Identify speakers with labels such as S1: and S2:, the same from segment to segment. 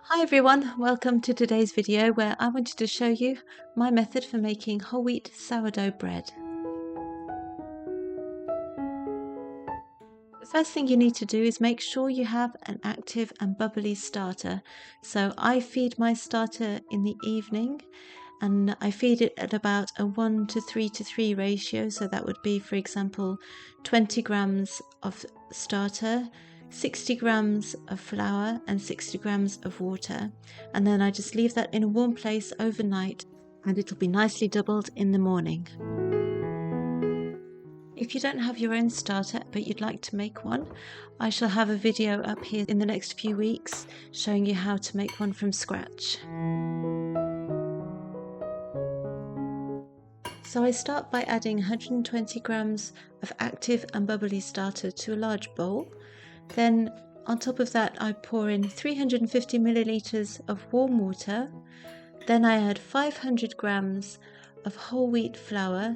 S1: Hi everyone, welcome to today's video where I wanted to show you my method for making whole wheat sourdough bread. The first thing you need to do is make sure you have an active and bubbly starter. So I feed my starter in the evening and I feed it at about a 1 to 3 to 3 ratio. So that would be, for example, 20 grams of starter, 60 grams of flour and 60 grams of water. And then I just leave that in a warm place overnight and it'll be nicely doubled in the morning. If you don't have your own starter but you'd like to make one, I shall have a video up here in the next few weeks showing you how to make one from scratch. So I start by adding 120 grams of active and bubbly starter to a large bowl. Then on top of that I pour in 350 milliliters of warm water. Then I add 500 grams of whole wheat flour.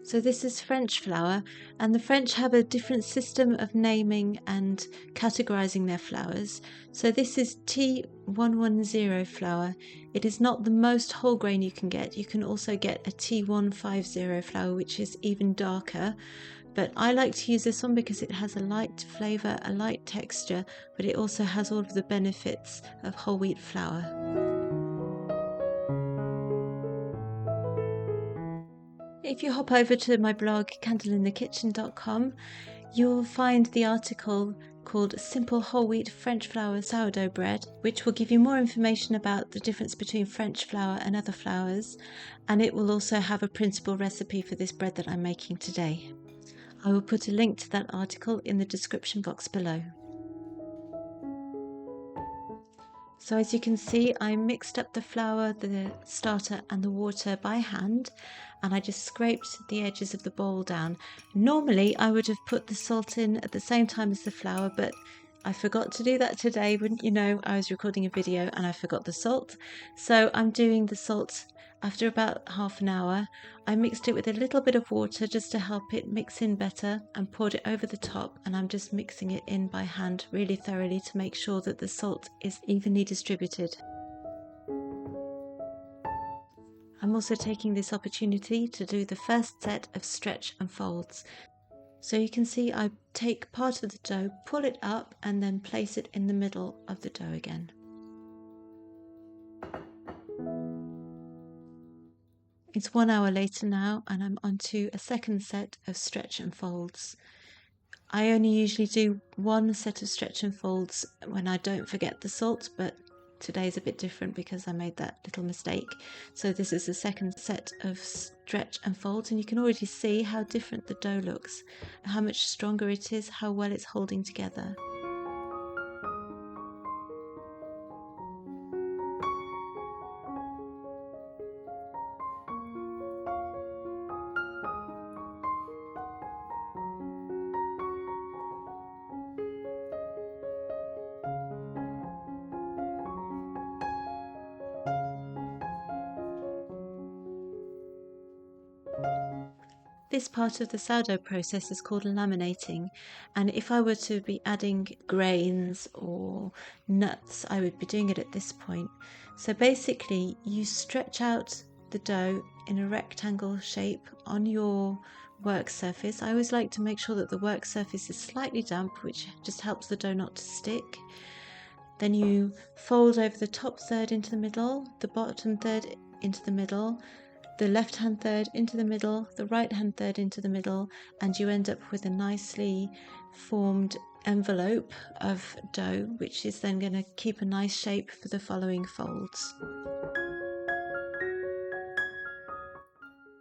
S1: So this is French flour, and the French have a different system of naming and categorizing their flours. So this is T110 flour. It is not the most whole grain you can get. You can also get a T150 flour, which is even darker. But I like to use this one because it has a light flavor, a light texture, but it also has all of the benefits of whole wheat flour. If you hop over to my blog candleinthekitchen.com, you'll find the article called Simple Whole Wheat French Flour Sourdough Bread, which will give you more information about the difference between French flour and other flours, and it will also have a printable recipe for this bread that I'm making today. I will put a link to that article in the description box below. So as you can see, I mixed up the flour, the starter and the water by hand, and I just scraped the edges of the bowl down. Normally I would have put the salt in at the same time as the flour, but I forgot to do that today. Wouldn't you know, I was recording a video and I forgot the salt. So I'm doing the salt after about half an hour. I mixed it with a little bit of water just to help it mix in better and poured it over the top, and I'm just mixing it in by hand really thoroughly to make sure that the salt is evenly distributed. I'm also taking this opportunity to do the first set of stretch and folds. So you can see I take part of the dough, pull it up and then place it in the middle of the dough again. It's 1 hour later now and I'm onto a second set of stretch and folds. I only usually do one set of stretch and folds when I don't forget the salt, but today's a bit different because I made that little mistake. So this is the second set of stretch and folds, and you can already see how different the dough looks, how much stronger it is, how well it's holding together. This part of the sourdough process is called laminating, and if I were to be adding grains or nuts, I would be doing it at this point. So basically, you stretch out the dough in a rectangle shape on your work surface. I always like to make sure that the work surface is slightly damp, which just helps the dough not to stick. Then you fold over the top third into the middle, the bottom third into the middle, the left hand third into the middle, the right hand third into the middle, and you end up with a nicely formed envelope of dough, which is then going to keep a nice shape for the following folds.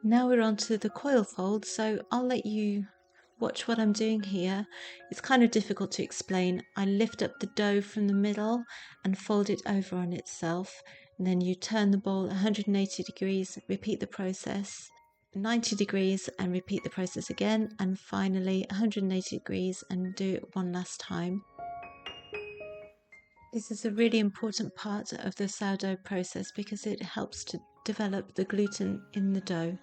S1: Now we're on to the coil fold, so I'll let you watch what I'm doing here. It's kind of difficult to explain. I lift up the dough from the middle and fold it over on itself. And then you turn the bowl 180 degrees, repeat the process, 90 degrees and repeat the process again, and finally 180 degrees and do it one last time. This is a really important part of the sourdough process because it helps to develop the gluten in the dough.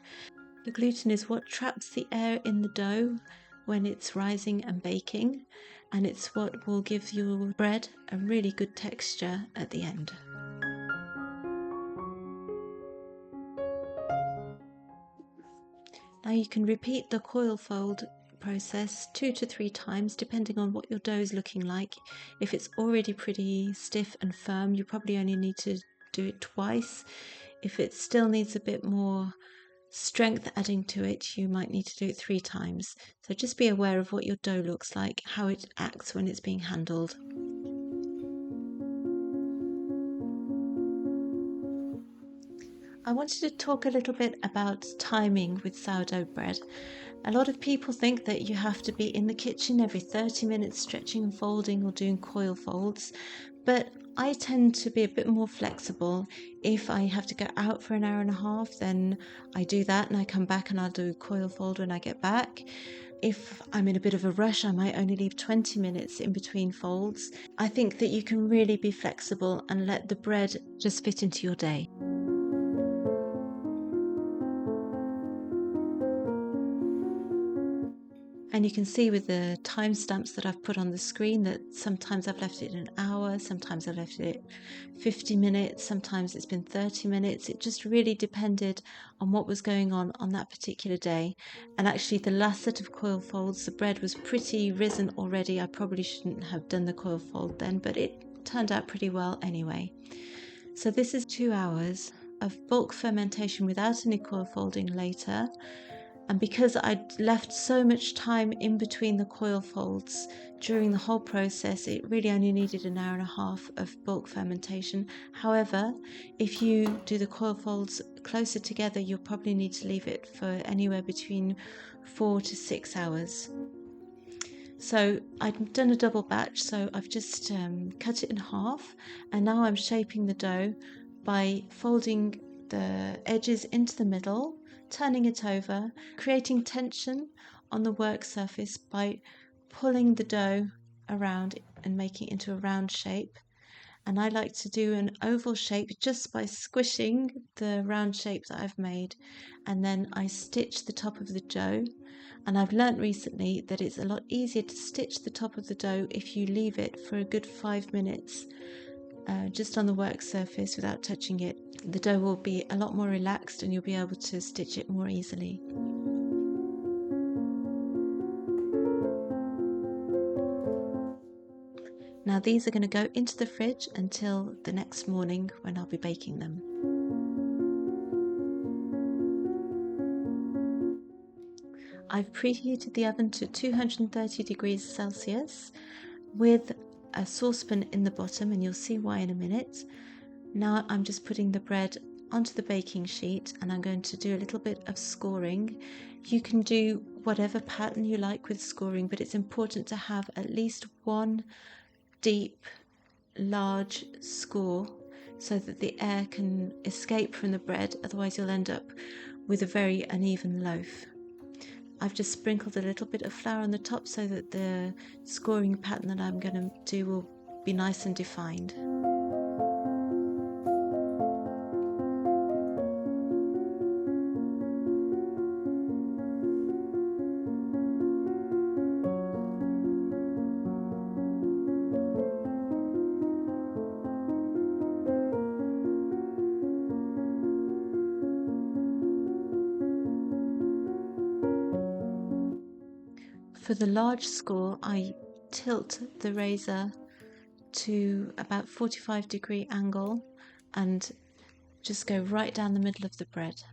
S1: The gluten is what traps the air in the dough when it's rising and baking, and it's what will give your bread a really good texture at the end. Now you can repeat the coil fold process 2 to 3 times depending on what your dough is looking like. If it's already pretty stiff and firm, you probably only need to do it twice. If it still needs a bit more strength adding to it, you might need to do it 3 times. So just be aware of what your dough looks like, how it acts when it's being handled. I wanted to talk a little bit about timing with sourdough bread. A lot of people think that you have to be in the kitchen every 30 minutes stretching and folding or doing coil folds, but I tend to be a bit more flexible. If I have to go out for an hour and a half, then I do that and I come back and I'll do a coil fold when I get back. If I'm in a bit of a rush, I might only leave 20 minutes in between folds. I think that you can really be flexible and let the bread just fit into your day. And you can see with the timestamps that I've put on the screen that sometimes I've left it an hour, sometimes I've left it 50 minutes, sometimes it's been 30 minutes. It just really depended on what was going on that particular day. And actually the last set of coil folds, the bread was pretty risen already. I probably shouldn't have done the coil fold then, but it turned out pretty well anyway. So this is 2 hours of bulk fermentation without any coil folding later. And because I'd left so much time in between the coil folds during the whole process, it really only needed an hour and a half of bulk fermentation. However, if you do the coil folds closer together, you'll probably need to leave it for anywhere between 4 to 6 hours. So I've done a double batch, so I've just cut it in half, and now I'm shaping the dough by folding the edges into the middle, turning it over, creating tension on the work surface by pulling the dough around and making it into a round shape. And I like to do an oval shape just by squishing the round shape that I've made, and then I stitch the top of the dough. And I've learnt recently that it's a lot easier to stitch the top of the dough if you leave it for a good 5 minutes just on the work surface without touching it. The dough will be a lot more relaxed and you'll be able to stitch it more easily. Now these are going to go into the fridge until the next morning when I'll be baking them. I've preheated the oven to 230 degrees Celsius with a saucepan in the bottom, and you'll see why in a minute. Now I'm just putting the bread onto the baking sheet and I'm going to do a little bit of scoring. You can do whatever pattern you like with scoring, but it's important to have at least one deep, large score so that the air can escape from the bread, otherwise you'll end up with a very uneven loaf. I've just sprinkled a little bit of flour on the top so that the scoring pattern that I'm going to do will be nice and defined. For the large score, I tilt the razor to about 45-degree angle and just go right down the middle of the bread.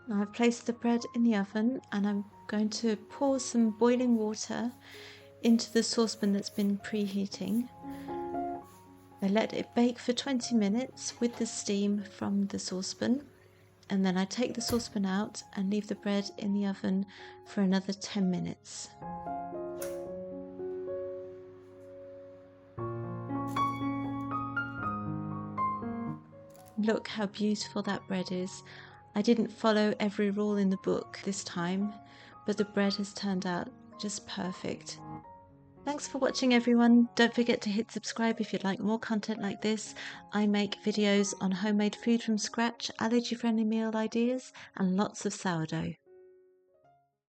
S1: Now I've placed the bread in the oven and I'm going to pour some boiling water into the saucepan that's been preheating. I let it bake for 20 minutes with the steam from the saucepan. and then I take the saucepan out and leave the bread in the oven for another 10 minutes. Look how beautiful that bread is. I didn't follow every rule in the book this time, but the bread has turned out just perfect. Thanks for watching, everyone. Don't forget to hit subscribe if you'd like more content like this. I make videos on homemade food from scratch, allergy-friendly meal ideas, and lots of sourdough.